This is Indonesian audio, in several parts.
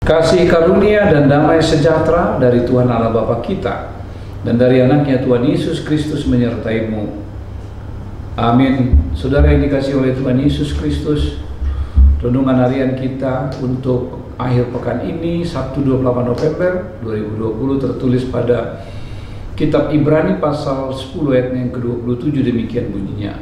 Kasih karunia dan damai sejahtera dari Tuhan Allah Bapa kita dan dari anaknya Tuhan Yesus Kristus menyertaimu. Amin. Saudara yang dikasihi oleh Tuhan Yesus Kristus, renungan harian kita untuk akhir pekan ini, Sabtu 28 November 2020, tertulis pada Kitab Ibrani pasal 10 ayat yang ke-27, demikian bunyinya.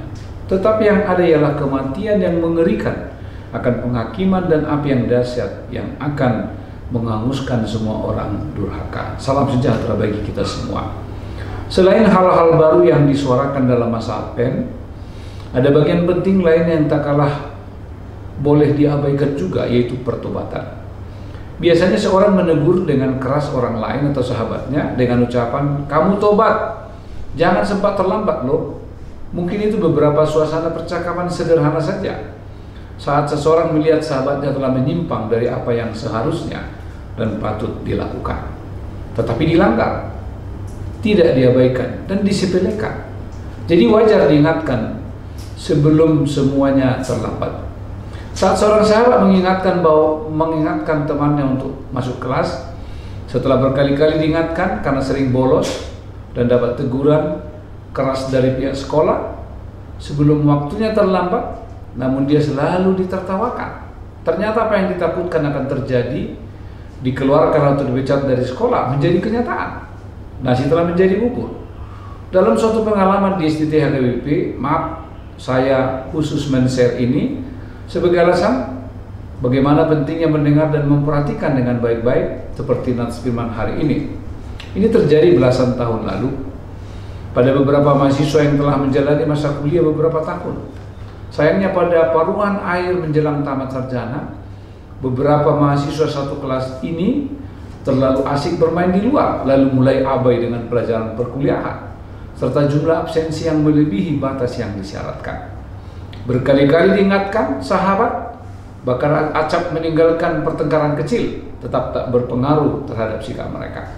Tetapi yang ada ialah kematian yang mengerikan, akan penghakiman dan api yang dahsyat yang akan menghanguskan semua orang durhaka. Salam sejahtera bagi kita semua. Selain hal-hal baru yang disuarakan dalam masa Advent, ada bagian penting lain yang tak kalah boleh diabaikan juga, yaitu pertobatan. Biasanya seorang menegur dengan keras orang lain atau sahabatnya dengan ucapan, "Kamu tobat, jangan sempat terlambat loh." Mungkin itu beberapa suasana percakapan sederhana saja saat seseorang melihat sahabatnya telah menyimpang dari apa yang seharusnya dan patut dilakukan, tetapi dilanggar, tidak diabaikan dan disepelekan. Jadi wajar diingatkan sebelum semuanya terlambat. Saat seorang sahabat mengingatkan temannya untuk masuk kelas, setelah berkali-kali diingatkan karena sering bolos dan dapat teguran keras dari pihak sekolah, sebelum waktunya terlambat, namun dia selalu ditertawakan. Ternyata apa yang ditakutkan akan terjadi, dikeluarkan atau dipecat dari sekolah, menjadi kenyataan. Nasi telah menjadi bubur. Dalam suatu pengalaman di SDT HKBP, saya khusus men-share ini sebagai alasan bagaimana pentingnya mendengar dan memperhatikan dengan baik-baik seperti nats firman hari ini. Ini terjadi belasan tahun lalu pada beberapa mahasiswa yang telah menjalani masa kuliah beberapa tahun. Sayangnya pada paruhan air menjelang tamat sarjana, beberapa mahasiswa satu kelas ini terlalu asik bermain di luar, lalu mulai abai dengan pelajaran perkuliahan, serta jumlah absensi yang melebihi batas yang disyaratkan. Berkali-kali diingatkan sahabat, bahkan acap meninggalkan pertengkaran kecil, tetap tak berpengaruh terhadap sikap mereka.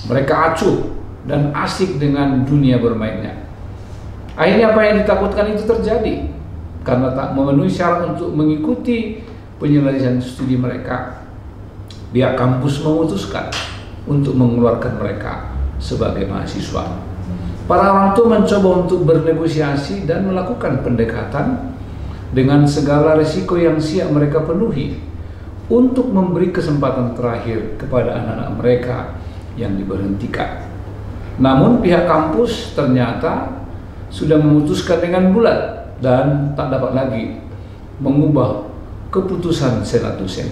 Mereka acuh dan asik dengan dunia bermainnya. Akhirnya apa yang ditakutkan itu terjadi. Karena tak memenuhi syarat untuk mengikuti penyelesaian studi mereka, pihak kampus memutuskan untuk mengeluarkan mereka sebagai mahasiswa. Para orang tua mencoba untuk bernegosiasi dan melakukan pendekatan dengan segala risiko yang siap mereka penuhi untuk memberi kesempatan terakhir kepada anak-anak mereka yang diberhentikan. Namun pihak kampus ternyata sudah memutuskan dengan bulat dan tak dapat lagi mengubah keputusan senat dosen.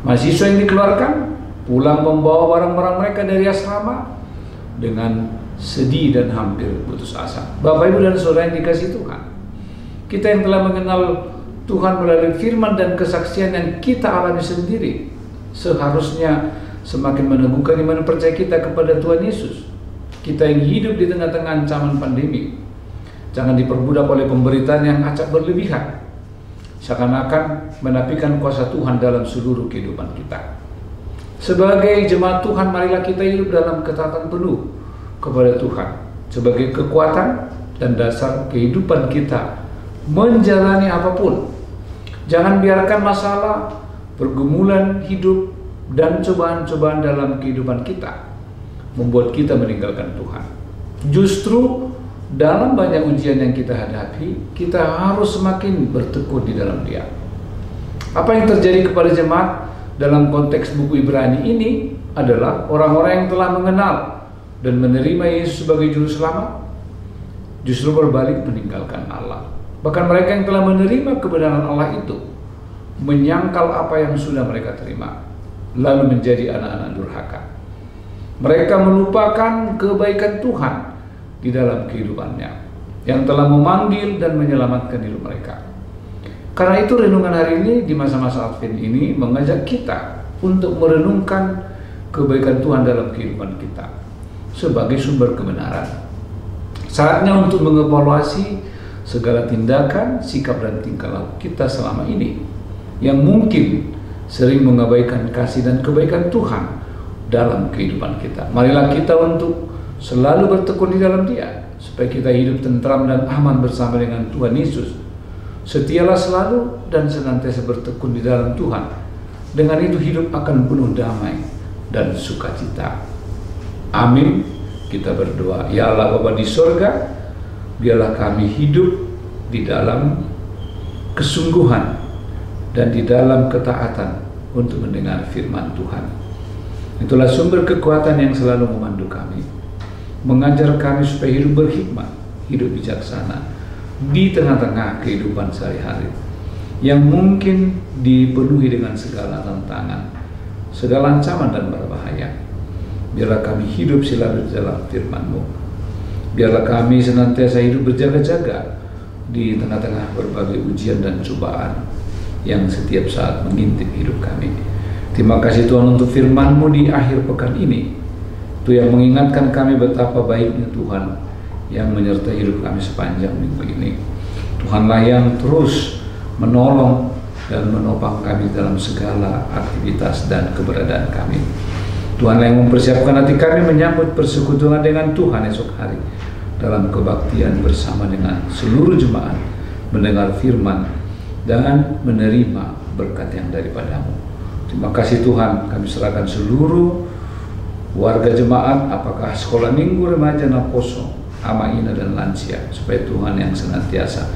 Mahasiswa yang dikeluarkan pulang membawa barang-barang mereka dari asrama dengan sedih dan hampir putus asa. Bapak, Ibu, dan Saudara yang dikasihi Tuhan, kita yang telah mengenal Tuhan melalui firman dan kesaksian yang kita alami sendiri, seharusnya semakin meneguhkan iman percaya kita kepada Tuhan Yesus. Kita yang hidup di tengah-tengah ancaman pandemi, jangan diperbudak oleh pemberitaan yang acap berlebihan, seakan-akan menafikan kuasa Tuhan dalam seluruh kehidupan kita. Sebagai jemaat Tuhan, marilah kita hidup dalam ketaatan penuh kepada Tuhan sebagai kekuatan dan dasar kehidupan kita menjalani apapun. Jangan biarkan masalah, pergumulan hidup, dan cobaan-cobaan dalam kehidupan kita membuat kita meninggalkan Tuhan. Justru dalam banyak ujian yang kita hadapi, kita harus semakin bertekun di dalam Dia. Apa yang terjadi kepada jemaat dalam konteks buku Ibrani ini adalah orang-orang yang telah mengenal dan menerima Yesus sebagai juru selamat justru berbalik meninggalkan Allah. Bahkan mereka yang telah menerima kebenaran Allah itu menyangkal apa yang sudah mereka terima, lalu menjadi anak-anak durhaka. Mereka melupakan kebaikan Tuhan di dalam kehidupannya yang telah memanggil dan menyelamatkan hidup mereka. Karena itu renungan hari ini di masa-masa Advent ini mengajak kita untuk merenungkan kebaikan Tuhan dalam kehidupan kita sebagai sumber kebenaran. Saatnya untuk mengevaluasi segala tindakan, sikap dan tingkah laku kita selama ini yang mungkin sering mengabaikan kasih dan kebaikan Tuhan dalam kehidupan kita. Marilah kita untuk selalu bertekun di dalam Dia supaya kita hidup tentram dan aman bersama dengan Tuhan Yesus. Setialah selalu dan senantiasa bertekun di dalam Tuhan. Dengan itu hidup akan penuh damai dan sukacita. Amin. Kita berdoa. Ya Allah Bapa di sorga, biarlah kami hidup di dalam kesungguhan dan di dalam ketaatan untuk mendengar firman Tuhan. Itulah sumber kekuatan yang selalu memandu kami, mengajar kami supaya hidup berhikmat, hidup bijaksana di tengah-tengah kehidupan sehari-hari yang mungkin dipenuhi dengan segala tantangan, segala ancaman dan berbahaya. Biarlah kami hidup selalu di dalam firman-Mu. Biarlah kami senantiasa hidup berjaga-jaga di tengah-tengah berbagai ujian dan cobaan yang setiap saat mengintip hidup kami. Terima kasih Tuhan untuk firman-Mu di akhir pekan ini, itu yang mengingatkan kami betapa baiknya Tuhan yang menyertai hidup kami sepanjang minggu ini. Tuhanlah yang terus menolong dan menopang kami dalam segala aktivitas dan keberadaan kami. Tuhanlah yang mempersiapkan hati kami menyambut persekutuan dengan Tuhan esok hari dalam kebaktian bersama dengan seluruh jemaat, mendengar firman dan menerima berkat yang daripada-Mu. Terima kasih Tuhan, kami serahkan seluruh warga jemaat, apakah sekolah minggu, remaja, naposo, ama ina dan lansia, supaya Tuhan yang senantiasa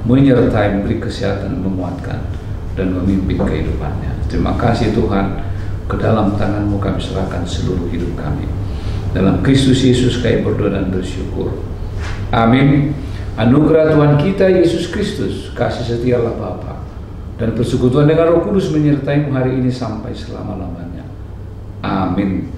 menyertai, memberi kesehatan, menguatkan dan memimpin kehidupannya. Terima kasih Tuhan, ke dalam tangan-Mu kami serahkan seluruh hidup kami. Dalam Kristus Yesus kami berdoa dan bersyukur. Amin. Anugerah Tuhan kita Yesus Kristus, kasih setia Allah Bapa, dan persekutuan dengan Roh Kudus menyertai-Mu hari ini sampai selama-lamanya. Amin.